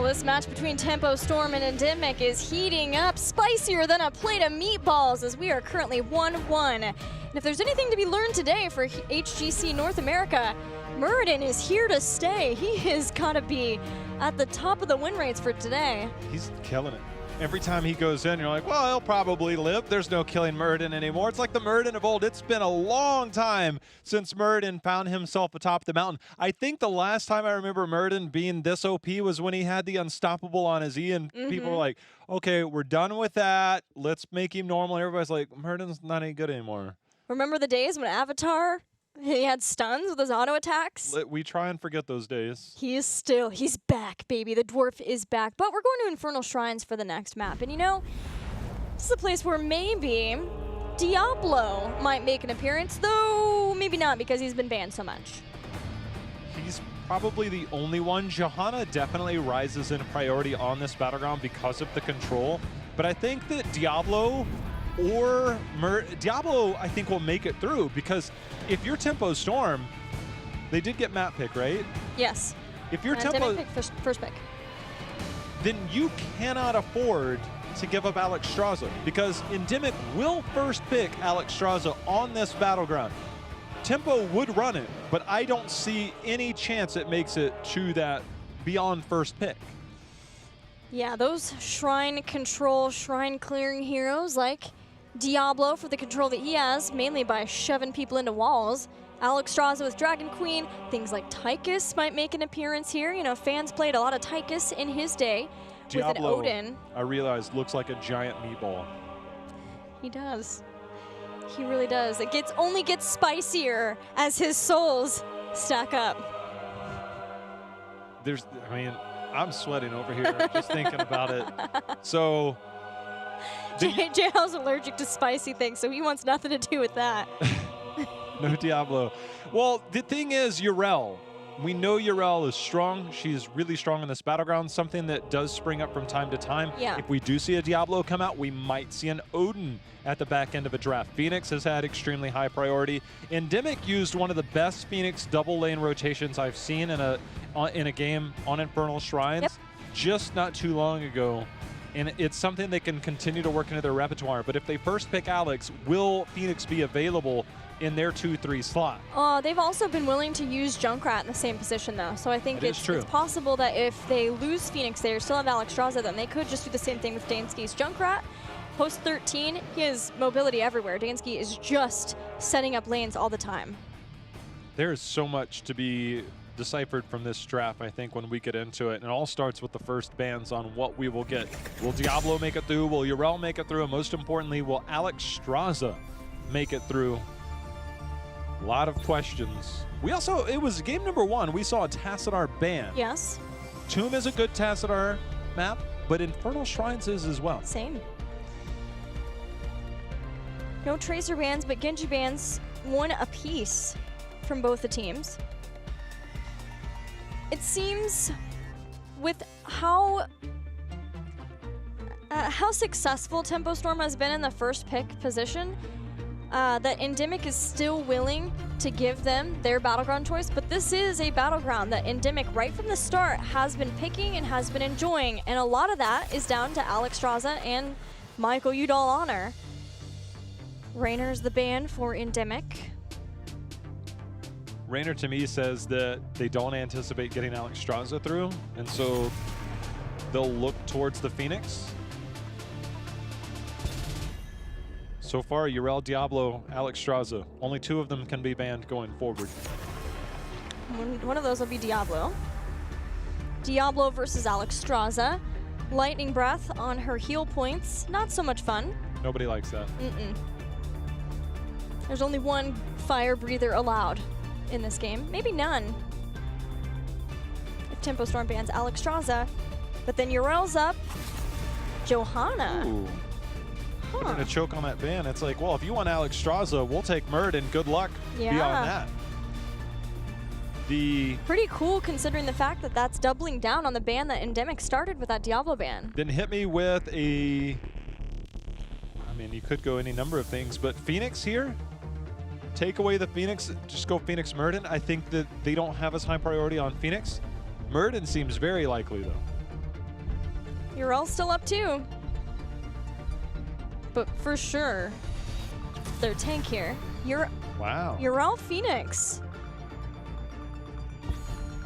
Well, this match between Tempo, Storm, and ENDEMIC is heating up, spicier than a plate of meatballs, as we are currently 1-1. And if there's anything to be learned today for HGC North America, Muradin is here to stay. He has got to be at the top of the win rates for today. He's killing it. Every time he goes in, you're like, well, he'll probably live. There's no killing Muradin anymore. It's like the Muradin of old. It's been a long time since Muradin found himself atop the mountain. I think the last time I remember Muradin being this OP was when he had the Unstoppable on his E, and people were like, okay, we're done with that. Let's make him normal. And everybody's like, Muradin's not any good anymore. Remember the days when Avatar, he had stuns with his auto attacks? We try and forget those days. He's back, baby. The dwarf is back. But we're going to Infernal Shrines for the next map. And you know, this is a place where maybe Diablo might make an appearance, though maybe not because he's been banned so much. He's probably the only one. Johanna definitely rises in priority on this battleground because of the control. But I think that Diablo or Diablo, I think, will make it through, because if you're Tempo Storm, they did get map pick, right? Yes. If you're Tempo, pick first pick, then you cannot afford to give up Alex Straza, because ENDEMIC will first pick Alex Straza on this battleground. Tempo would run it, but I don't see any chance it makes it to that beyond first pick. Yeah, those shrine control, shrine clearing heroes like Diablo, for the control that he has, mainly by shoving people into walls. Alex Straza with Dragon Queen. Things like Tychus might make an appearance here. You know, fans played a lot of Tychus in his day with an Odin. I realized, looks like a giant meatball. He does. He really does. It only gets spicier as his souls stack up. I'm sweating over here just thinking about it. So JL's allergic to spicy things, so he wants nothing to do with that. No Diablo. Well, the thing is, Yrel. We know Yrel is strong. She's really strong in this battleground, something that does spring up from time to time. Yeah. If we do see a Diablo come out, we might see an Odin at the back end of a draft. Phoenix has had extremely high priority. ENDEMIC used one of the best Phoenix double lane rotations I've seen in a game on Infernal Shrines just not too long ago. And it's something they can continue to work into their repertoire. But if they first pick Alex, will Phoenix be available in their 2-3 slot? They've also been willing to use Junkrat in the same position, though. So I think it's possible that if they lose Phoenix, they still have Alex Straza, then they could just do the same thing with Dansky's Junkrat. Post 13, he has mobility everywhere. Dansky is just setting up lanes all the time. There is so much to be deciphered from this draft, I think, when we get into it. And it all starts with the first bans on what we will get. Will Diablo make it through? Will Yrel make it through? And most importantly, will Alex Straza make it through? A lot of questions. We also, it was game number 1, we saw a Tassadar ban. Yes. Tomb is a good Tassadar map, but Infernal Shrines is as well. Same. No Tracer bans, but Genji bans, 1 apiece from both the teams. It seems with how successful Tempo Storm has been in the first pick position, that ENDEMIC is still willing to give them their battleground choice, but this is a battleground that ENDEMIC right from the start has been picking and has been enjoying, and a lot of that is down to Alex Straza and Michael Udall Honor. Rainer's the ban for ENDEMIC. Rainer to me says that they don't anticipate getting Alex Straza through, and so they'll look towards the Phoenix. So far, Yrel, Diablo, Alex Straza. Only 2 of them can be banned going forward. One of those will be Diablo. Diablo versus Alex Straza. Lightning Breath on her heal points. Not so much fun. Nobody likes that. There's only 1 fire breather allowed in this game. Maybe none. If Tempo Storm bans Alex Straza, but then Yrel's up. Johanna. Ooh. Putting a choke on that ban. It's like, well, if you want Alex Straza, we'll take Muradin. Good luck beyond that. Pretty cool considering the fact that that's doubling down on the ban that ENDEMIC started with that Diablo ban. Then hit me with a, I mean, you could go any number of things, but Phoenix here, take away the Phoenix, just go Phoenix Muradin. I think that they don't have as high priority on Phoenix. Muradin seems very likely, though. You're all still up too. But for sure, their tank here. Wow. You're all Phoenix.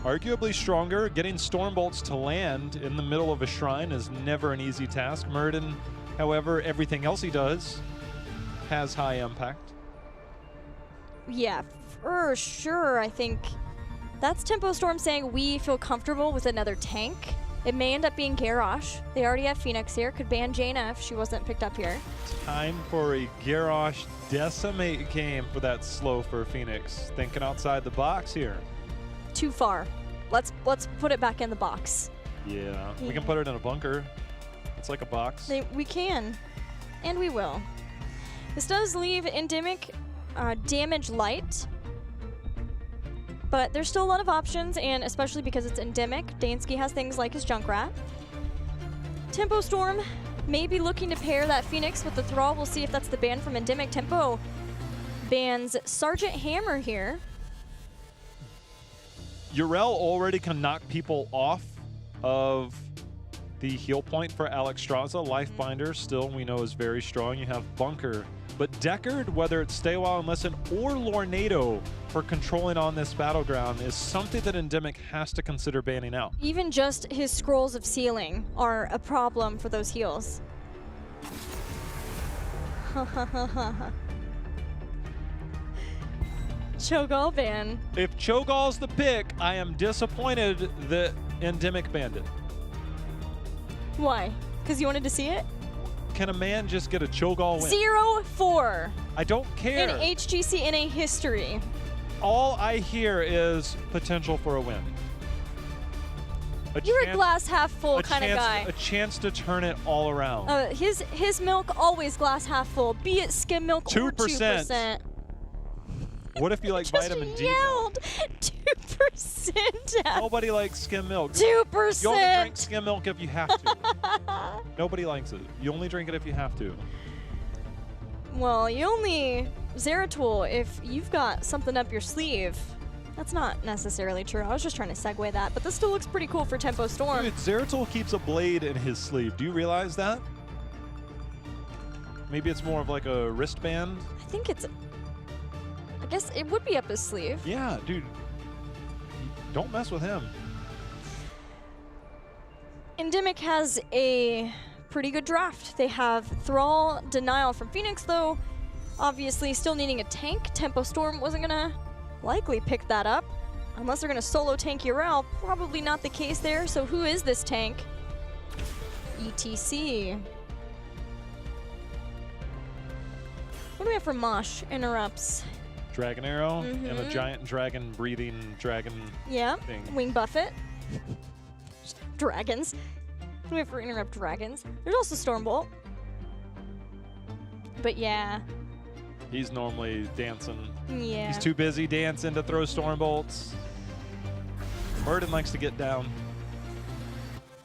Arguably stronger. Getting Storm Bolts to land in the middle of a shrine is never an easy task. Murden, however, everything else he does has high impact. Yeah, for sure. I think that's Tempo Storm saying we feel comfortable with another tank. It may end up being Garrosh. They already have Phoenix here. Could ban Jaina if she wasn't picked up here. Time for a Garrosh Decimate game for that slow for Phoenix. Thinking outside the box here. Too far. Let's put it back in the box. Yeah, we can put it in a bunker. It's like a box. We can, and we will. This does leave Endemic damage light, but there's still a lot of options, and especially because it's Endemic, Dansky has things like his Junkrat. Tempo Storm may be looking to pair that Phoenix with the Thrall. We'll see if that's the ban from Endemic. Tempo bans Sergeant Hammer here. Urel already can knock people off of the heal point for Alexstrasza. Lifebinder still we know is very strong. You have Bunker. But Deckard, whether it's Stay a While and Listen or Lornado for controlling on this battleground is something that Endemic has to consider banning out. Even just his Scrolls of Sealing are a problem for those heals. Cho'Gall ban. If Cho'Gall's the pick, I am disappointed that Endemic banned it. Why? Because you wanted to see it? Can a man just get a Cho'Gall win? 0-4. I don't care. In HGC NA history. All I hear is potential for a win. You're a glass half full kind of guy. A chance to turn it all around. His milk always glass half full, be it skim milk 2%. or 2%. What if you like vitamin D? Yelled 2%. Nobody likes skim milk. 2%. You only drink skim milk if you have to. Nobody likes it. You only drink it if you have to. Well, you only Zeratul if you've got something up your sleeve. That's not necessarily true. I was just trying to segue that, but this still looks pretty cool for Tempo Storm. Dude, Zeratul keeps a blade in his sleeve. Do you realize that? Maybe it's more of like a wristband? I think it's... I guess it would be up his sleeve. Yeah, dude. Don't mess with him. Endemic has a pretty good draft. They have Thrall Denial from Phoenix, though. Obviously, still needing a tank. Tempo Storm wasn't going to likely pick that up. Unless they're going to solo tank Urel. Probably not the case there. So who is this tank? ETC. What do we have for Mosh? Interrupts. Dragon Arrow and a giant dragon breathing dragon thing. Wing Buffet. Dragons. What do we have for interrupt dragons? There's also Stormbolt. But yeah. He's normally dancing. Yeah. He's too busy dancing to throw Stormbolts. Murden likes to get down.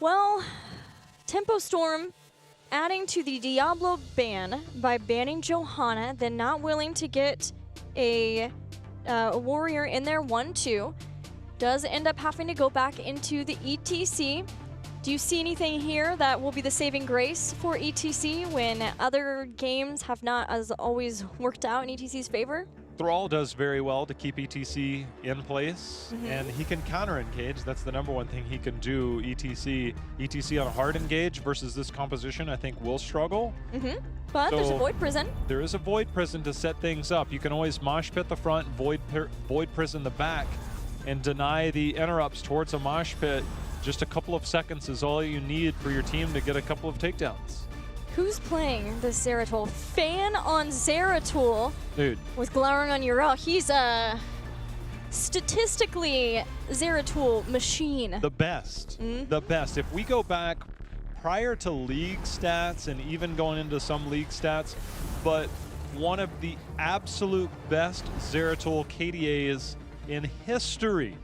Well, Tempo Storm adding to the Diablo ban by banning Johanna, then not willing to get a warrior in there 1-2, does end up having to go back into the ETC. Do you see anything here that will be the saving grace for ETC when other games have not as always worked out in ETC's favor? Thrall does very well to keep ETC in place, and he can counter engage. That's the number one thing he can do. ETC on a hard engage versus this composition, I think will struggle. But there's a Void Prison. There is a Void Prison to set things up. You can always mosh pit the front, Void Prison the back, and deny the interrupts towards a mosh pit. Just a couple of seconds is all you need for your team to get a couple of takedowns. Who's playing this Zeratul? Fan on Zeratul. Dude. With glowering on Urel. He's a statistically Zeratul machine. The best. The best. If we go back prior to league stats and even going into some league stats, but one of the absolute best Zeratul KDAs in history.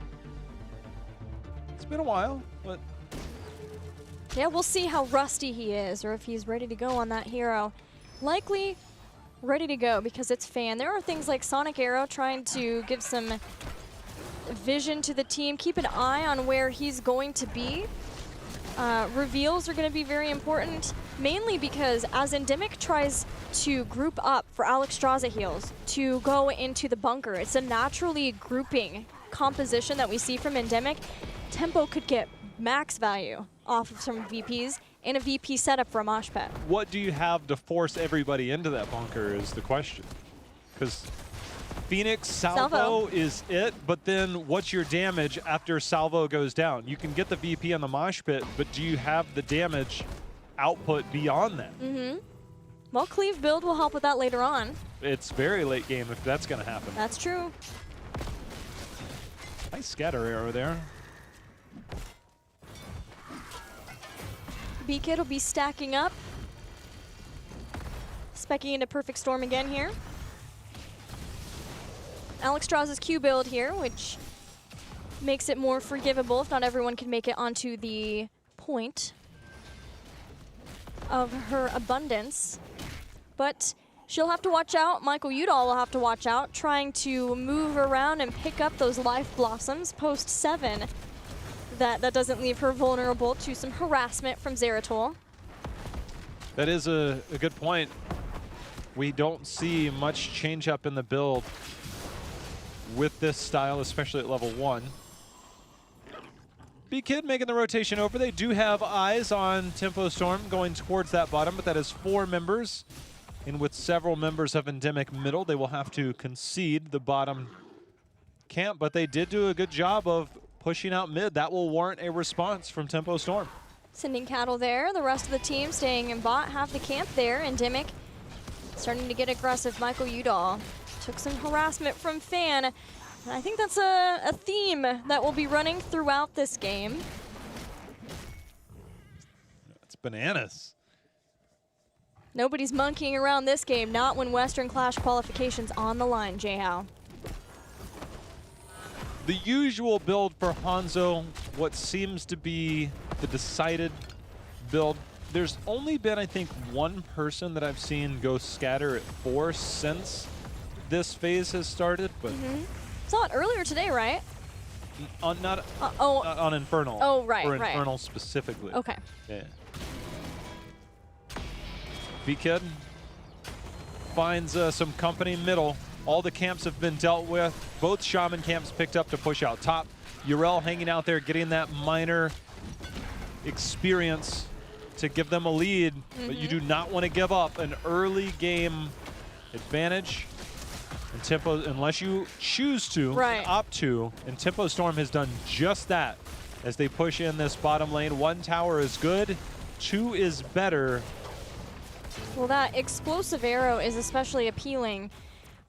It's been a while, but... Yeah, we'll see how rusty he is or if he's ready to go on that hero. Likely ready to go because it's Fan. There are things like Sonic Arrow trying to give some vision to the team. Keep an eye on where he's going to be. Reveals are going to be very important, mainly because as ENDEMIC tries to group up for Alexstrasza heals to go into the bunker, it's a naturally grouping composition that we see from ENDEMIC. Tempo could get max value off of some VPs and a VP setup for a mosh pit. What do you have to force everybody into that bunker is the question. Because Phoenix Salvo is it, but then what's your damage after Salvo goes down? You can get the VP on the mosh pit, but do you have the damage output beyond that? Well, Cleave build will help with that later on. It's very late game if that's going to happen. That's true. Nice scatter arrow there. BKid will be stacking up. Specking into Perfect Storm again here. Alexstrasza's Q build here, which makes it more forgivable if not everyone can make it onto the point of her abundance. But she'll have to watch out. Michael Udall will have to watch out, trying to move around and pick up those life blossoms post 7. That doesn't leave her vulnerable to some harassment from Zeratul. That is a good point. We don't see much change up in the build with this style, especially at level 1. BKid making the rotation over. They do have eyes on Tempo Storm going towards that bottom, but that is 4 members. And with several members of ENDEMIC middle, they will have to concede the bottom camp, but they did do a good job of pushing out mid. That will warrant a response from Tempo Storm. Sending cattle there. The rest of the team staying in bot, half the camp there. ENDEMIC starting to get aggressive. Michael Udall took some harassment from Fan. And I think that's a theme that will be running throughout this game. It's bananas. Nobody's monkeying around this game, not when Western Clash qualification's on the line, J-How. The usual build for Hanzo, what seems to be the decided build. There's only been, I think, one person that I've seen go scatter at 4 since this phase has started, but Saw it earlier today, right? not on Infernal. Oh, right, for right. Infernal specifically. Okay. Yeah. BKid finds some company middle. All the camps have been dealt with. Both Shaman camps picked up to push out top. Urel hanging out there, getting that minor experience to give them a lead, but you do not want to give up an early game advantage. And Tempo, unless you choose to, opt to, and Tempo Storm has done just that as they push in this bottom lane. 1 tower is good, 2 is better. Well, that explosive arrow is especially appealing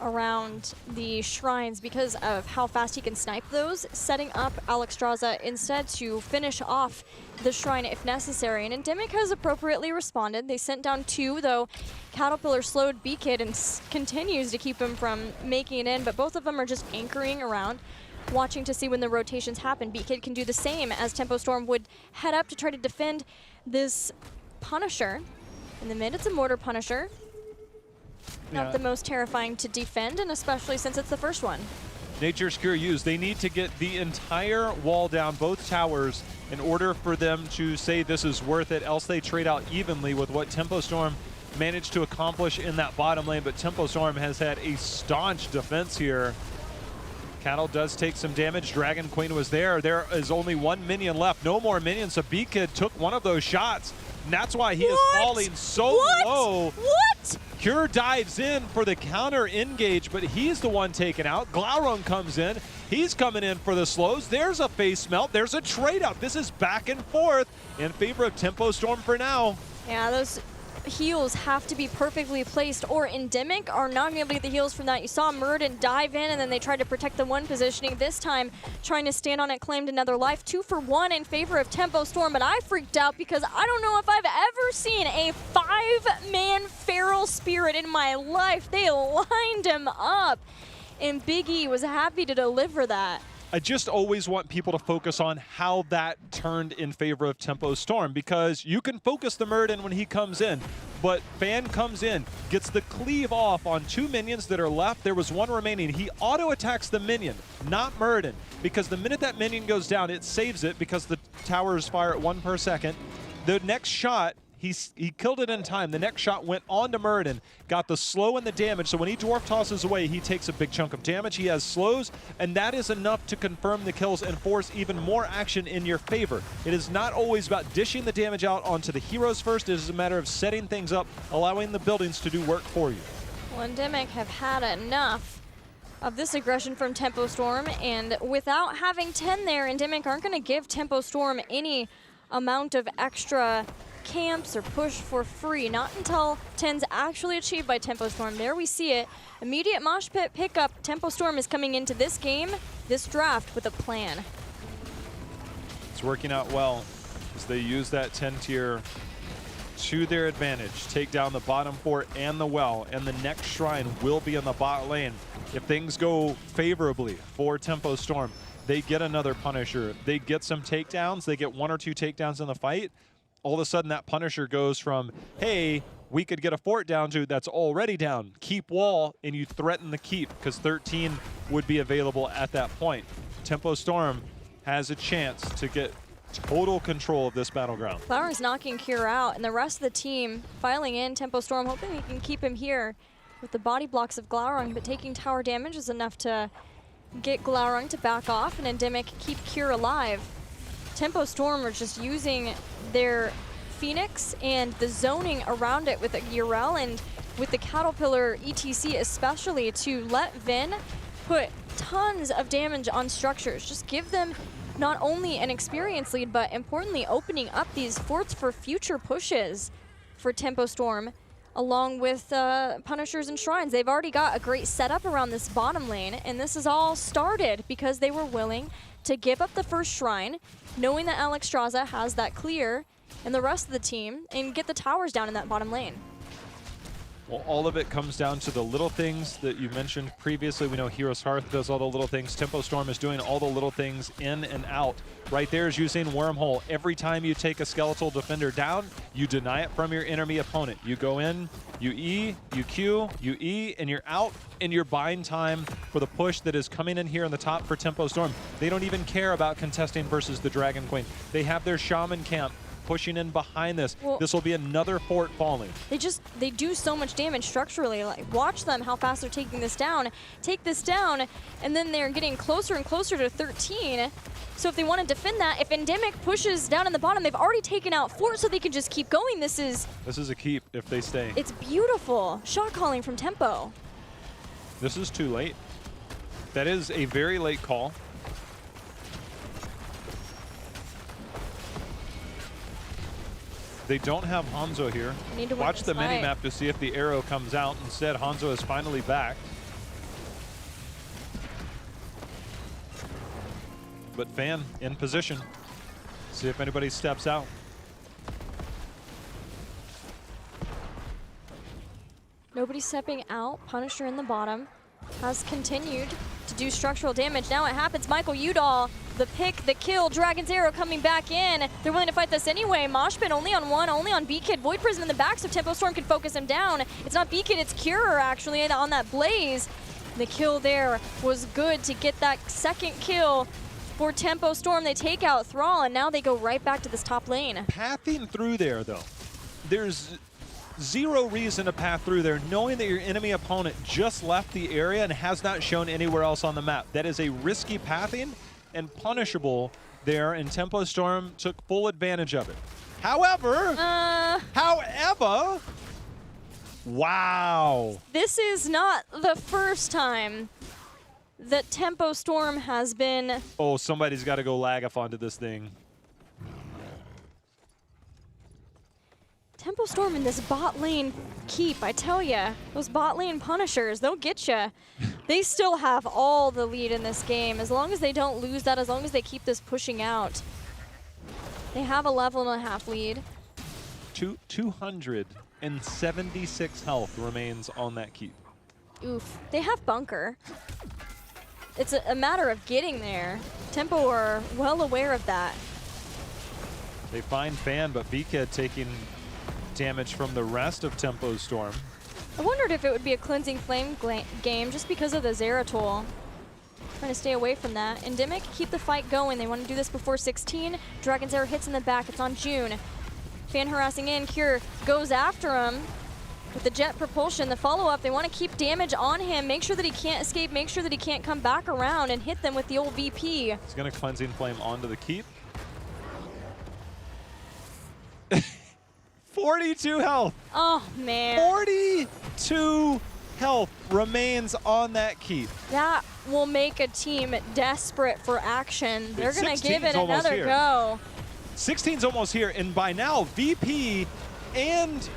around the shrines because of how fast he can snipe those, setting up Alexstrasza instead to finish off the shrine if necessary. And ENDEMIC has appropriately responded. They sent down 2, though Caterpillar slowed BKid and continues to keep him from making it in, but both of them are just anchoring around, watching to see when the rotations happen. BKid can do the same as Tempo Storm would head up to try to defend this Punisher. In the mid, it's a Mortar Punisher. Not the most terrifying to defend, and especially since it's the first one. Nature's Cure used. They need to get the entire wall down, both towers, in order for them to say this is worth it, else they trade out evenly with what Tempo Storm managed to accomplish in that bottom lane, but Tempo Storm has had a staunch defense here. Cattle does take some damage. Dragon Queen was there. There is only 1 minion left. No more minions, so BKid took one of those shots, and that's why he is falling so low. What? Cure dives in for the counter engage, but he's the one taken out. Glaurung comes in. He's coming in for the slows. There's a face melt. There's a trade up. This is back and forth in favor of Tempo Storm for now. Yeah, those heals have to be perfectly placed, or ENDEMIC are not going to be able to get the heals from that. You saw Murden dive in, and then they tried to protect the 1 positioning. This time, trying to stand on it, claimed another life. 2 for 1 in favor of Tempo Storm, but I freaked out because I don't know if I've ever seen a 5-man feral spirit in my life. They lined him up, and Big E was happy to deliver that. I just always want people to focus on how that turned in favor of Tempo Storm, because you can focus the Muradin when he comes in, but Fan comes in, gets the cleave off on 2 minions that are left. There was 1 remaining. He auto-attacks the minion, not Muradin, because the minute that minion goes down, it saves it because the towers fire at 1 per second. The next shot, he killed it in time. The next shot went on to Muradin, got the slow and the damage. So when he dwarf tosses away, he takes a big chunk of damage. He has slows, and that is enough to confirm the kills and force even more action in your favor. It is not always about dishing the damage out onto the heroes first. It is a matter of setting things up, allowing the buildings to do work for you. Well, ENDEMIC have had enough of this aggression from Tempo Storm, and without having 10 there, ENDEMIC aren't going to give Tempo Storm any amount of extra camps or push for free, not until 10's actually achieved by Tempo Storm. There we see it. Immediate mosh pit pickup. Tempo Storm is coming into this game, this draft, with a plan. It's working out well as they use that 10 tier to their advantage. Take down the bottom fort and the well, and the next shrine will be in the bot lane. If things go favorably for Tempo Storm, they get another Punisher. They get some takedowns. They get 1 or 2 takedowns in the fight. All of a sudden that Punisher goes from, hey, we could get a fort down, to that's already down. Keep wall, and you threaten the keep, because 13 would be available at that point. Tempo Storm has a chance to get total control of this battleground. Flower's knocking Cure out, and the rest of the team filing in. Tempo Storm hoping he can keep him here with the body blocks of Glaurung, but taking tower damage is enough to get Glaurung to back off, and ENDEMIC keep Cure alive. Tempo Storm are just using their Phoenix and the zoning around it with a Urel and with the Caterpillar ETC especially to let Vin put tons of damage on structures. Just give them not only an experience lead, but importantly opening up these forts for future pushes for Tempo Storm, along with Punishers and Shrines. They've already got a great setup around this bottom lane, and this is all started because they were willing to give up the first Shrine, knowing that Alexstrasza has that clear and the rest of the team, and get the towers down in that bottom lane. Well, all of it comes down to the little things that you mentioned previously. We know Heroes Hearth does all the little things. Tempo Storm is doing all the little things in and out. Right there is using Wormhole. Every time you take a skeletal defender down, you deny it from your enemy opponent. You go in, you E, you Q, you E, and you're out, and you're buying time for the push that is coming in here in the top for Tempo Storm. They don't even care about contesting versus the Dragon Queen. They have their Shaman camp pushing in behind this. Well, this will be another fort falling. They do so much damage structurally. Like, watch them, how fast they're taking this down. Take this down, and then they're getting closer and closer to 13. So if they want to defend that, if ENDEMIC pushes down in the bottom, they've already taken out fort, so they can just keep going. This is a keep if they stay. It's beautiful. Shot calling from Tempo. This is too late. That is a very late call. They don't have Hanzo here. Watch the minimap to see if the arrow comes out. Instead, Hanzo is finally back. But Fan in position. See if anybody steps out. Nobody stepping out. Punisher in the bottom has continued to do structural damage. Now it happens. Michael Udall, the pick, the kill, Dragon's Arrow coming back in. They're willing to fight this anyway. Moshpit only on one, only on B-Kid. Void Prism in the back, so Tempo Storm can focus him down. It's not B-Kid, it's Cure actually on that Blaze. The kill there was good to get that second kill for Tempo Storm. They take out Thrall, and now they go right back to this top lane. Pathing through there, though, there's zero reason to path through there, knowing that your enemy opponent just left the area and has not shown anywhere else on the map. That is a risky pathing and punishable there, and Tempo Storm took full advantage of it. However, wow. This is not the first time that Tempo Storm has been... Oh, somebody's got to go Lagathon to this thing. Tempo Storm in this bot lane keep, I tell ya, those bot lane Punishers, they'll get ya. They still have all the lead in this game. As long as they don't lose that, as long as they keep this pushing out. They have a level and a half lead. 276 health remains on that keep. Oof. They have Bunker. it's a matter of getting there. Tempo are well aware of that. They find Fan, but VKid taking damage from the rest of Tempo Storm. I wondered if it would be a Cleansing Flame game just because of the Zeratul. Trying to stay away from that. ENDEMIC, keep the fight going. They want to do this before 16. Dragon's Arrow hits in the back. It's on June. Fan harassing in. Cure goes after him with the jet propulsion. The follow-up, they want to keep damage on him. Make sure that he can't escape. Make sure that he can't come back around and hit them with the old VP. He's going to Cleansing Flame onto the keep. 42 health. Oh, man. 42 health remains on that keep. That will make a team desperate for action. They're going to give it another here. go. 16's almost here, and by now, VP and,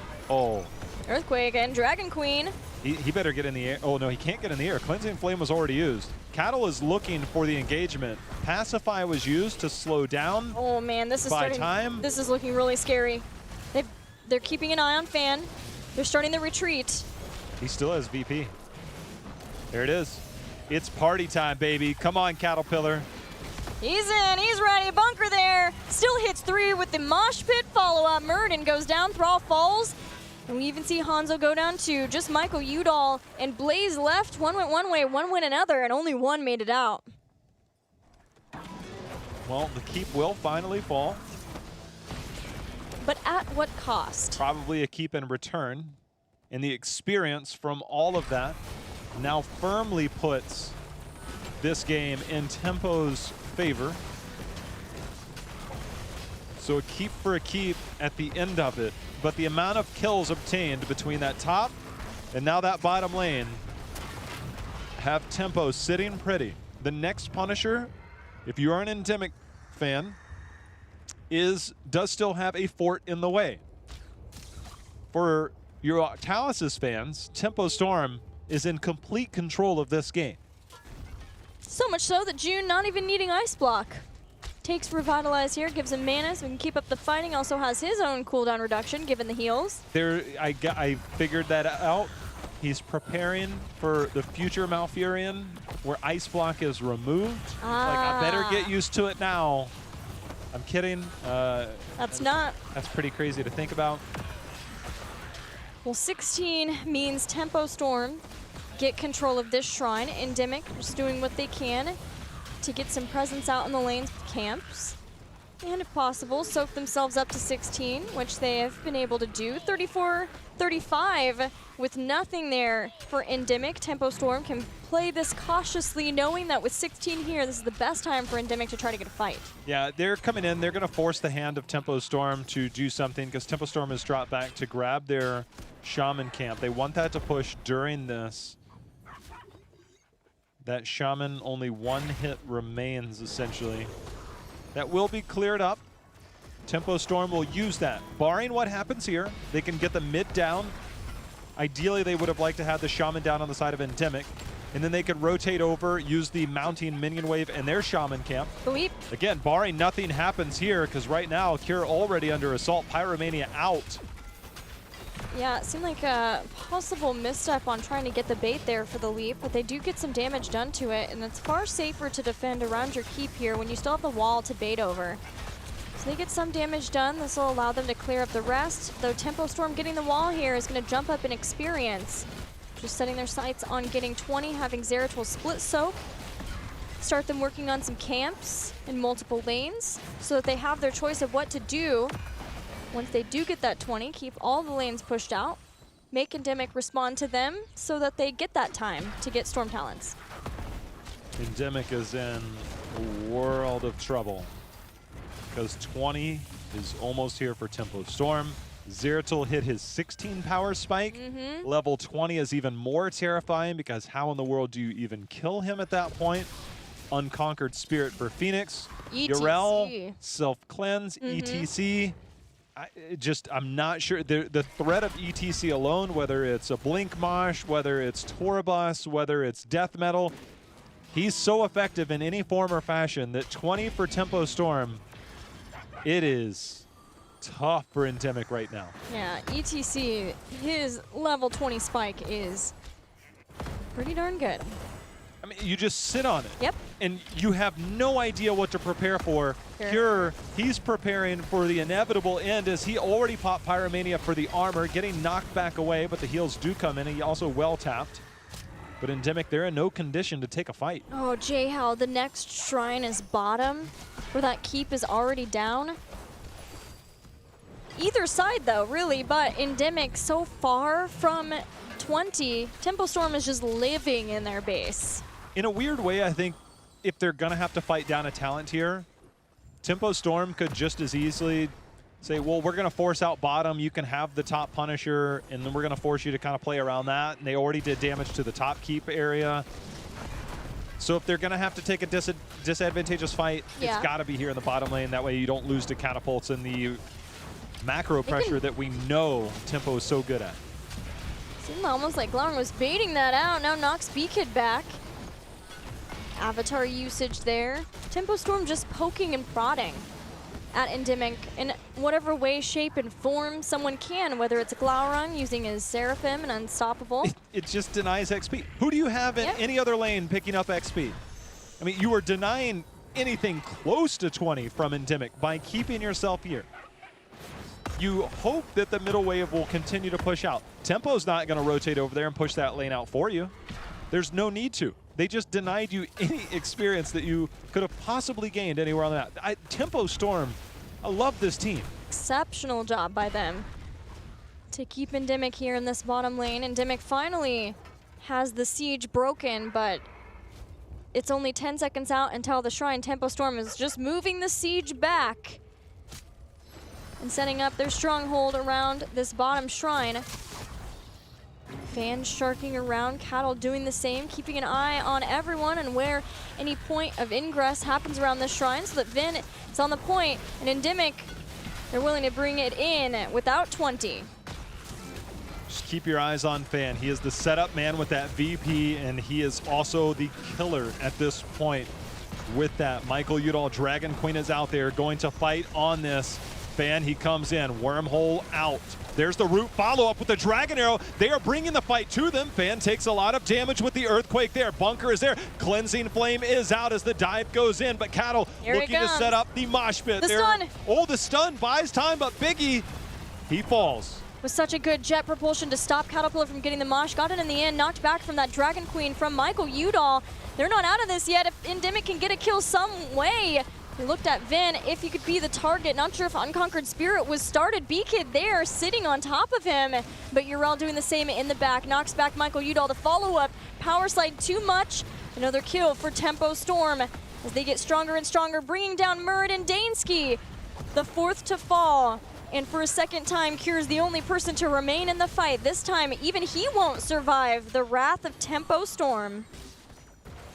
Earthquake and Dragon Queen. He better get in the air. Oh, no, he can't get in the air. Cleansing Flame was already used. Cattle is looking for the engagement. Pacify was used to slow down. Oh, man, this is This is looking really scary. They're keeping an eye on Fan. They're starting the retreat. He still has VP. There it is. It's party time, baby. Come on, Caterpillar. He's in. He's ready. Bunker there. Still hits 3 with the Mosh Pit follow-up. Murden goes down. Thrall falls. And we even see Hanzo go down too. Just Michael Udall and Blaze left. One went one way, one went another, and only one made it out. Well, the keep will finally fall. But at what cost? Probably a keep in return. And the experience from all of that now firmly puts this game in Tempo's favor. So a keep for a keep at the end of it. But the amount of kills obtained between that top and now that bottom lane have Tempo sitting pretty. The next Punisher, if you are an ENDEMIC fan, does still have a fort in the way. For your Octalysis fans, Tempo Storm is in complete control of this game. So much so that June not even needing Ice Block. Takes Revitalize here, gives him mana so he can keep up the fighting. Also has his own cooldown reduction given the heals. I figured that out. He's preparing for the future Malfurion where Ice Block is removed. Like, I better get used to it now. I'm kidding. That's pretty crazy to think about. Well, 16 means Tempo Storm get control of this shrine. ENDEMIC just doing what they can to get some presence out in the lanes with camps. And if possible, soak themselves up to 16, which they have been able to do. 34-35 with nothing there for ENDEMIC. Tempo Storm can play this cautiously, knowing that with 16 here, this is the best time for ENDEMIC to try to get a fight. Yeah, they're coming in. They're going to force the hand of Tempo Storm to do something because Tempo Storm has dropped back to grab their Shaman camp. They want that to push during this. That Shaman, only one hit remains, essentially. That will be cleared up. Tempo Storm will use that. Barring what happens here, they can get the mid down. Ideally, they would have liked to have the Shaman down on the side of ENDEMIC. And then they could rotate over, use the mounting minion wave and their Shaman camp. Weep. Again, barring nothing happens here, because right now, Cure already under assault. Pyromania out. Yeah, it seemed like a possible misstep on trying to get the bait there for the leap, but they do get some damage done to it, and it's far safer to defend around your keep here when you still have the wall to bait over. So they get some damage done. This will allow them to clear up the rest, though Tempo Storm getting the wall here is going to jump up in experience. Just setting their sights on getting 20, having Zeratul split soak. Start them working on some camps in multiple lanes so that they have their choice of what to do. Once they do get that 20, keep all the lanes pushed out, make ENDEMIC respond to them so that they get that time to get Storm Talents. ENDEMIC is in a world of trouble because 20 is almost here for Tempo Storm. Zeratul hit his 16 power spike. Level 20 is even more terrifying because how in the world do you even kill him at that point? Unconquered Spirit for Phoenix. ETC. Yrel, self-cleanse, ETC. I'm not sure. The threat of ETC alone, whether it's a Blink Mosh, whether it's Torabus, whether it's Death Metal, he's so effective in any form or fashion that 20 for Tempo Storm, it is tough for ENDEMIC right now. Yeah, ETC, his level 20 spike is pretty darn good. mean, you just sit on it. Yep. And you have no idea what to prepare for. Pure, he's preparing for the inevitable end as he already popped Pyromania for the armor, getting knocked back away, but the heals do come in. He also well tapped. But ENDEMIC, they're in no condition to take a fight. Oh, J-How, the next shrine is bottom, where that keep is already down. Either side, though, really, but ENDEMIC so far from 20, Tempo Storm is just living in their base. In a weird way, I think if they're going to have to fight down a talent here, Tempo Storm could just as easily say, well, we're going to force out bottom. You can have the top Punisher, and then we're going to force you to kind of play around that. And they already did damage to the top keep area. So if they're going to have to take a disadvantageous fight, it's got to be here in the bottom lane. That way you don't lose to catapults and the macro pressure that we know Tempo is so good at. Seemed almost like Glowring was baiting that out. Now knocks B-Kid back. Avatar usage there. Tempo Storm just poking and prodding at ENDEMIC in whatever way, shape, and form someone can, whether it's Glowring using his Seraphim and Unstoppable. It just denies XP. Who do you have in any other lane picking up XP? I mean, you are denying anything close to 20 from ENDEMIC by keeping yourself here. You hope that the middle wave will continue to push out. Tempo's not going to rotate over there and push that lane out for you. There's no need to. They just denied you any experience that you could have possibly gained anywhere on the map. Tempo Storm, I love this team. Exceptional job by them to keep ENDEMIC here in this bottom lane. ENDEMIC finally has the siege broken, but it's only 10 seconds out until the shrine. Tempo Storm is just moving the siege back and setting up their stronghold around this bottom shrine. Fans sharking around, Cattle doing the same, keeping an eye on everyone and where any point of ingress happens around this shrine so that Vin is on the point, and ENDEMIC, they're willing to bring it in without 20. Just keep your eyes on Fan. He is the setup man with that VP, and he is also the killer at this point with that. Michael Udall, Dragon Queen is out there going to fight on this. Fan, he comes in, wormhole out. There's the root follow-up with the Dragon Arrow. They are bringing the fight to them. Fan takes a lot of damage with the Earthquake there. Bunker is there. Cleansing Flame is out as the dive goes in, but Cattle looking to set up the mosh pit. The stun. Oh, the stun buys time, but Biggie, he falls. With such a good jet propulsion to stop Caterpillar from getting the mosh. Got it in the end, knocked back from that Dragon Queen from Michael Udall. They're not out of this yet. If ENDEMIC can get a kill some way. We looked at Vin, if he could be the target. Not sure if Unconquered Spirit was started. B-Kid there, sitting on top of him. But Urel doing the same in the back. Knocks back Michael Udall. The follow-up, power slide too much. Another kill for Tempo Storm as they get stronger and stronger, bringing down Murid and Dansky. The fourth to fall. And for a second time, Cure's the only person to remain in the fight. This time, even he won't survive the wrath of Tempo Storm.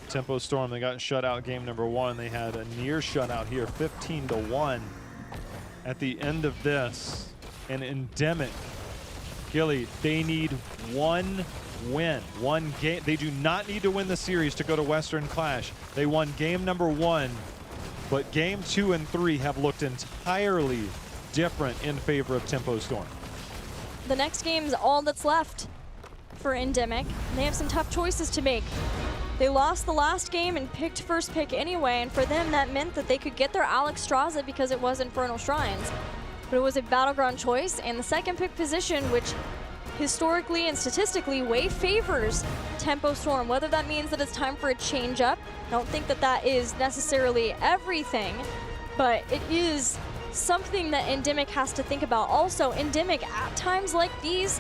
Tempo Storm, they got shut out game number 1. They had a near shutout here, 15-1 at the end of this. And ENDEMIC, Gilly, they need one win, one game. They do not need to win the series to go to Western Clash. They won game number 1, but game 2 and 3 have looked entirely different in favor of Tempo Storm. The next game is all that's left for ENDEMIC. They have some tough choices to make. They lost the last game and picked first pick anyway, and for them that meant that they could get their Alex Straza because it was Infernal Shrines. But it was a battleground choice, and the second pick position, which historically and statistically way favors Tempo Storm. Whether that means that it's time for a change up, I don't think that that is necessarily everything, but it is something that ENDEMIC has to think about. Also, ENDEMIC at times like these,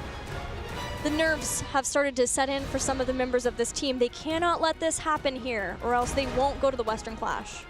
the nerves have started to set in for some of the members of this team. They cannot let this happen here, or else they won't go to the Western Clash.